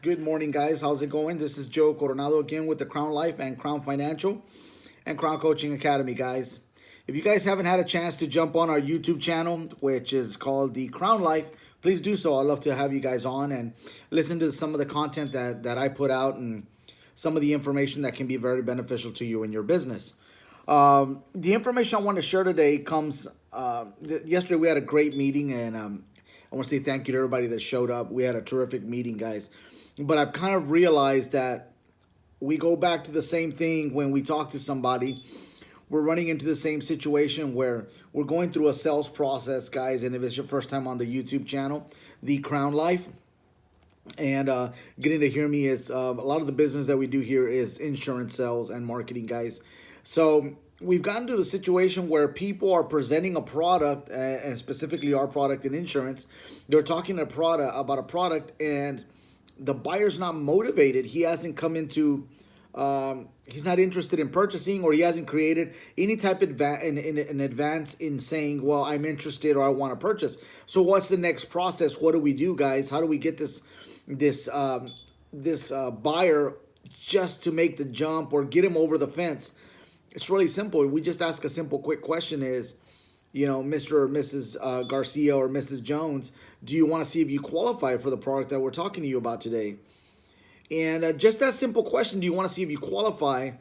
Good morning, guys. How's it going? This is Joe Coronado again with the Crown Life and Crown Financial and Crown Coaching Academy, guys. If you guys haven't had a chance to jump on our YouTube channel, which is called the Crown Life, please do so. I'd love to have you guys on and listen to some of the content that I put out and some of the information that can be very beneficial to you in your business. The information I want to share today comes. Yesterday we had a great meeting, and I want to say thank you to everybody that showed up. We had a terrific meeting, guys. But I've kind of realized that we go back to the same thing when we talk to somebody. We're running into the same situation where we're going through a sales process, guys. And if it's your first time on the YouTube channel, the Crown Life, and getting to hear me is a lot of the business that we do here is insurance sales and marketing, guys. So we've gotten to the situation where people are presenting a product, and specifically our product in insurance. They're talking about a product, and the buyer's not motivated. He hasn't come into he's not interested in purchasing, or he hasn't created any type of in advance in saying, well, I'm interested or I want to purchase. So what's the next process? What do we do, guys? How do we get this buyer just to make the jump or get him over the fence? It's really simple. We just ask a simple quick question: is, Mr. or Mrs. Garcia or Mrs. Jones, do you want to see if you qualify for the product that we're talking to you about today? And just that simple question, do you want to see if you qualify?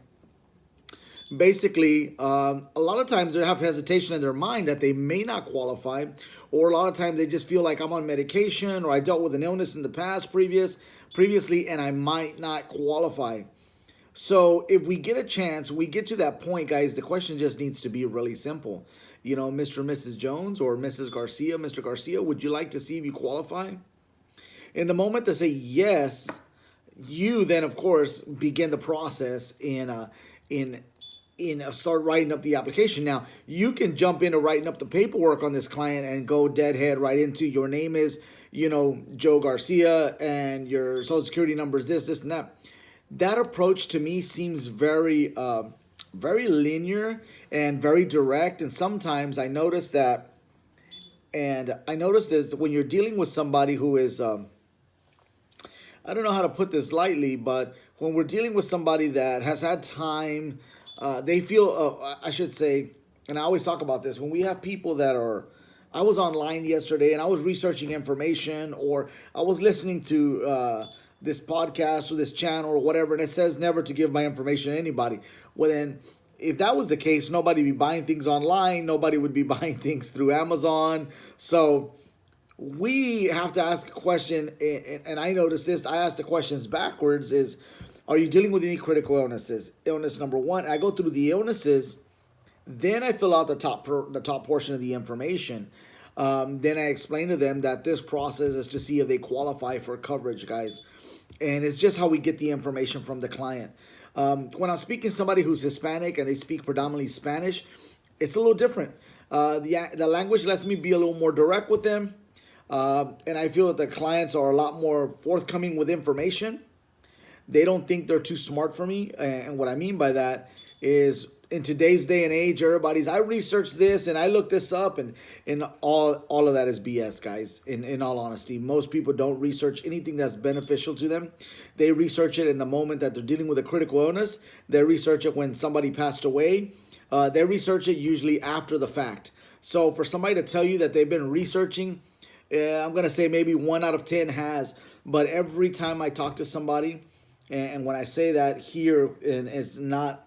Basically, a lot of times they have hesitation in their mind that they may not qualify, or a lot of times they just feel like I'm on medication, or I dealt with an illness in the past previously, and I might not qualify. So if we get a chance, we get to that point, guys, the question just needs to be really simple. Mr. and Mrs. Jones or Mrs. Garcia, Mr. Garcia, would you like to see if you qualify? In the moment they say yes, you then, of course, begin the process in start writing up the application. Now, you can jump into writing up the paperwork on this client and go deadhead right into your name is, Joe Garcia, and your social security number is this, and that. That approach to me seems very linear and very direct. And sometimes I notice that, and I notice this when you're dealing with somebody who is, I don't know how to put this lightly, but when we're dealing with somebody that has had time, they feel, I should say, and I always talk about this, when we have people that are, I was online yesterday and I was researching information, or I was listening to this podcast or this channel or whatever, and it says never to give my information to anybody. Well, then, if that was the case, nobody would be buying things online. Nobody would be buying things through Amazon. So we have to ask a question, and I noticed this. I ask the questions backwards: is, are you dealing with any critical illnesses? Illness number one. I go through the illnesses, then I fill out the top portion of the information. Then I explain to them that this process is to see if they qualify for coverage, guys. And it's just how we get the information from the client. When I'm speaking to somebody who's Hispanic and they speak predominantly Spanish, it's a little different. The language lets me be a little more direct with them. And I feel that the clients are a lot more forthcoming with information. They don't think they're too smart for me. And what I mean by that is, in today's day and age, I researched this and I looked this up, and all of that is BS, guys. In all honesty, most people don't research anything that's beneficial to them. They research it in the moment that they're dealing with a critical illness. They research it when somebody passed away. They research it usually after the fact. So for somebody to tell you that they've been researching, I'm going to say maybe 1 out of 10 has. But every time I talk to somebody, and when I say that here, and it's not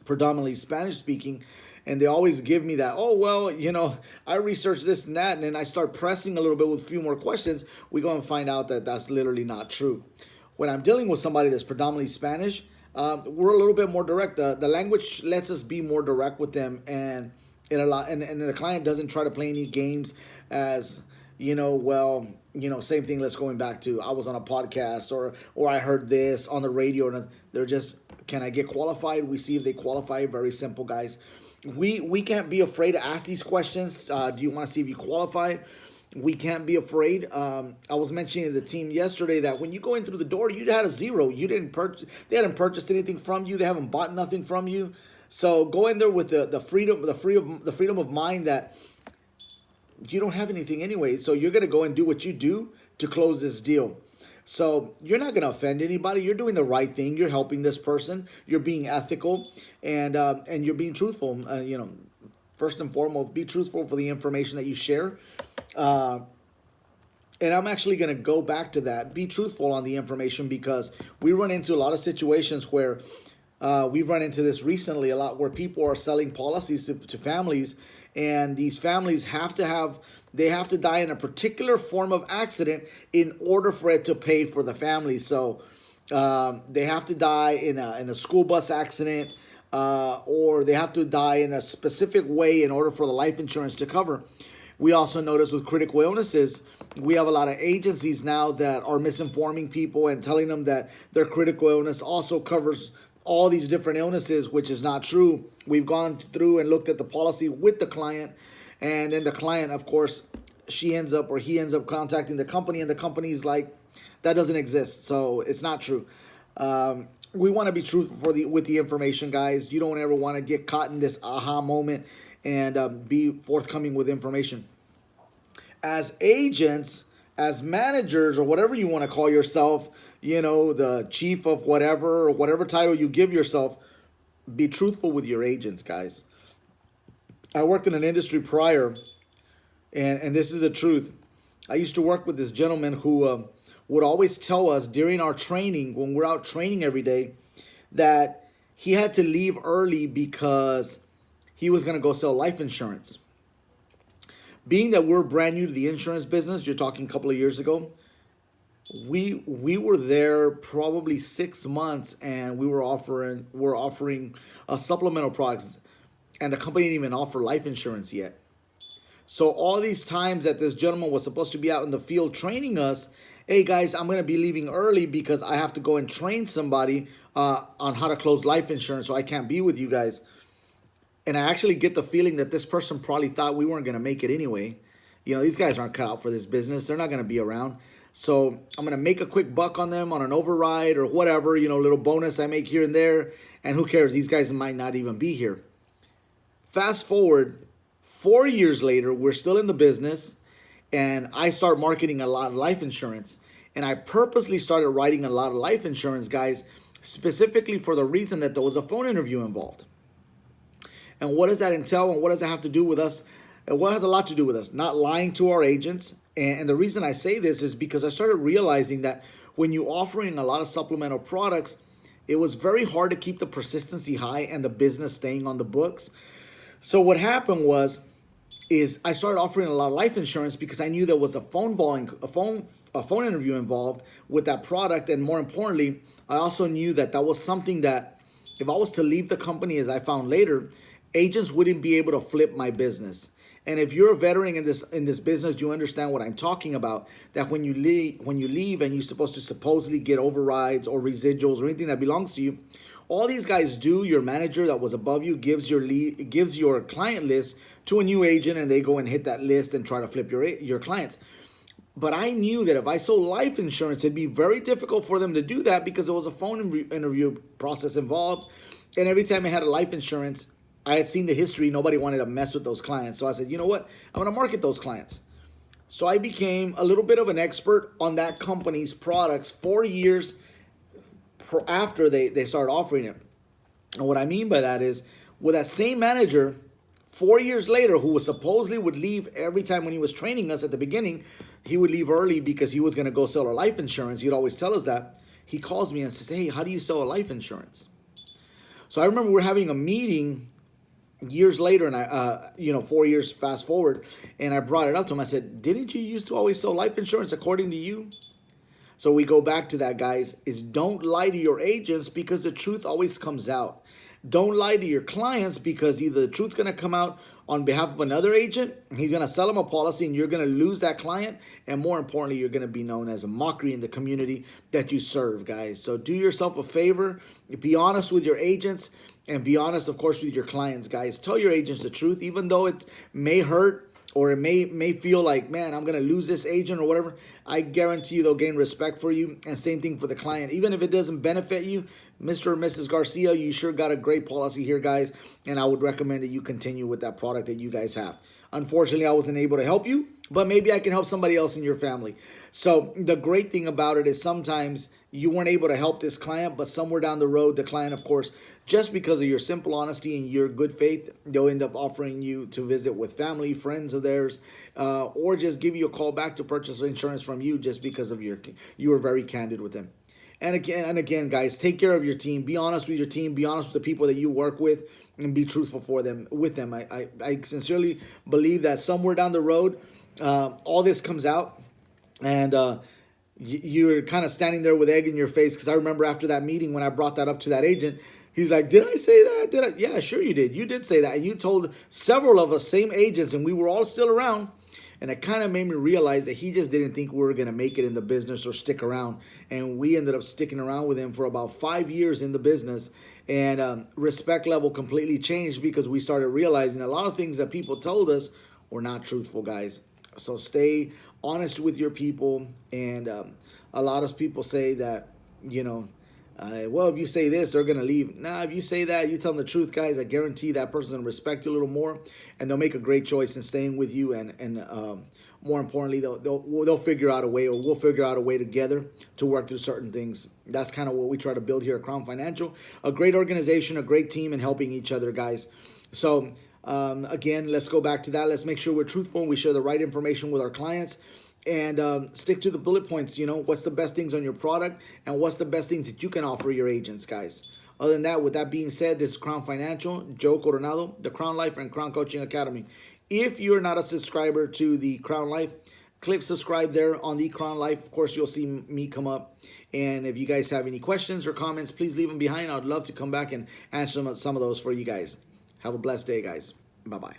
predominantly Spanish speaking, and they always give me that, oh, well, I researched this and that, and then I start pressing a little bit with a few more questions, we go and find out that that's literally not true. When I'm dealing with somebody that's predominantly Spanish, we're a little bit more direct. The language lets us be more direct with them, and and the client doesn't try to play any games as, same thing. Let's going back to, I was on a podcast, or I heard this on the radio, and they're just, can I get qualified? We see if they qualify. Very simple, guys. We can't be afraid to ask these questions. Do you want to see if you qualify? We can't be afraid. I was mentioning to the team yesterday that when you go in through the door, you had a zero. You didn't purchase. They hadn't purchased anything from you. They haven't bought nothing from you. So go in there with the freedom of mind that you don't have anything anyway. So you're gonna go and do what you do to close this deal. So you're not going to offend anybody. You're doing the right thing. You're helping this person. You're being ethical, and you're being truthful. First and foremost, be truthful for the information that you share. Uh, and I'm actually going to go back to that. Be truthful on the information, because we run into a lot of situations where we've run into this recently a lot, where people are selling policies to families, and these families they have to die in a particular form of accident in order for it to pay for the family. So they have to die in a school bus accident, or they have to die in a specific way in order for the life insurance to cover. We also notice with critical illnesses, we have a lot of agencies now that are misinforming people and telling them that their critical illness also covers all these different illnesses, which is not true. We've gone through and looked at the policy with the client, and then the client, of course, he ends up contacting the company, and the company's like, that doesn't exist, so it's not true. We want to be truthful with the information, guys. You don't ever want to get caught in this aha moment, and be forthcoming with information. As agents, as managers, or whatever you want to call yourself, the chief of whatever, or whatever title you give yourself, be truthful with your agents, guys. I worked in an industry prior, and this is the truth. I used to work with this gentleman who would always tell us during our training, when we're out training every day, that he had to leave early because he was going to go sell life insurance. Being that we're brand new to the insurance business, you're talking a couple of years ago, we were there probably 6 months, and we're offering a supplemental products, and the company didn't even offer life insurance yet. So all these times that this gentleman was supposed to be out in the field training us, hey guys, I'm going to be leaving early because I have to go and train somebody on how to close life insurance, so I can't be with you guys. And I actually get the feeling that this person probably thought we weren't going to make it anyway. These guys aren't cut out for this business. They're not going to be around. So I'm going to make a quick buck on them on an override or whatever, little bonus I make here and there. And who cares? These guys might not even be here. Fast forward 4 years later, we're still in the business, and I start marketing a lot of life insurance. And I purposely started writing a lot of life insurance, guys, specifically for the reason that there was a phone interview involved. And what does that entail, and what does it have to do with us? Well, it has a lot to do with us not lying to our agents. And the reason I say this is because I started realizing that when you're offering a lot of supplemental products, it was very hard to keep the persistency high and the business staying on the books. So what happened is I started offering a lot of life insurance because I knew there was a phone interview involved with that product. And more importantly, I also knew that was something that if I was to leave the company, as I found later, agents wouldn't be able to flip my business. And if you're a veteran in this business, you understand what I'm talking about. That when you leave and you're supposed to supposedly get overrides or residuals or anything that belongs to you, all these guys do, your manager that was above you gives your client list to a new agent, and they go and hit that list and try to flip your clients. But I knew that if I sold life insurance, it'd be very difficult for them to do that because there was a phone interview process involved. And every time I had a life insurance, I had seen the history. Nobody wanted to mess with those clients. So I said, you know what? I'm going to market those clients. So I became a little bit of an expert on that company's products 4 years after they started offering it. And what I mean by that is, with that same manager, 4 years later, who was supposedly would leave every time when he was training us at the beginning, he would leave early because he was going to go sell a life insurance. He'd always tell us that. He calls me and says, hey, how do you sell a life insurance? So I remember we're having a meeting years later, and 4 years fast forward, and I brought it up to him. I said, didn't you used to always sell life insurance according to you? So we go back to that, guys, is don't lie to your agents, because the truth always comes out. Don't lie to your clients, because either the truth's going to come out on behalf of another agent, he's going to sell them a policy, and you're going to lose that client. And more importantly, you're going to be known as a mockery in the community that you serve, guys. So do yourself a favor. Be honest with your agents, and be honest, of course, with your clients, guys. Tell your agents the truth, even though it may hurt, or it may feel like, man, I'm going to lose this agent or whatever. I guarantee you they'll gain respect for you. And same thing for the client. Even if it doesn't benefit you, Mr. or Mrs. Garcia, you sure got a great policy here, guys. And I would recommend that you continue with that product that you guys have. Unfortunately, I wasn't able to help you, but maybe I can help somebody else in your family. So the great thing about it is sometimes you weren't able to help this client, but somewhere down the road, the client, of course, just because of your simple honesty and your good faith, they'll end up offering you to visit with family, friends of theirs, or just give you a call back to purchase insurance from you just because of you were very candid with them. And again, guys, take care of your team. Be honest with your team. Be honest with the people that you work with, and be truthful for them with them. I sincerely believe that somewhere down the road, all this comes out, and you're kind of standing there with egg in your face. Because I remember after that meeting when I brought that up to that agent, he's like, "Did I say that? Did I?" Yeah, sure you did. You did say that, and you told several of us, same agents, and we were all still around. And it kind of made me realize that he just didn't think we were going to make it in the business or stick around. And we ended up sticking around with him for about 5 years in the business. And respect level completely changed because we started realizing a lot of things that people told us were not truthful, guys. So stay honest with your people. And a lot of people say that, you know, well, if you say this, they're going to leave. Nah, if you say that, you tell them the truth, guys, I guarantee that person's going to respect you a little more, and they'll make a great choice in staying with you. And more importantly, they'll figure out a way, or we'll figure out a way together to work through certain things. That's kind of what we try to build here at Crown Financial. A great organization, a great team, and helping each other, guys. So again, let's go back to that. Let's make sure we're truthful and we share the right information with our clients. And stick to the bullet points. You know, what's the best things on your product and what's the best things that you can offer your agents, guys. Other than that, with that being said, this is Crown Financial, Joe Coronado, the Crown Life and Crown Coaching Academy. If you're not a subscriber to the Crown Life, click subscribe there on the Crown Life. Of course, you'll see me come up. And if you guys have any questions or comments, please leave them behind. I'd love to come back and answer some of those for you guys. Have a blessed day, guys. Bye-bye.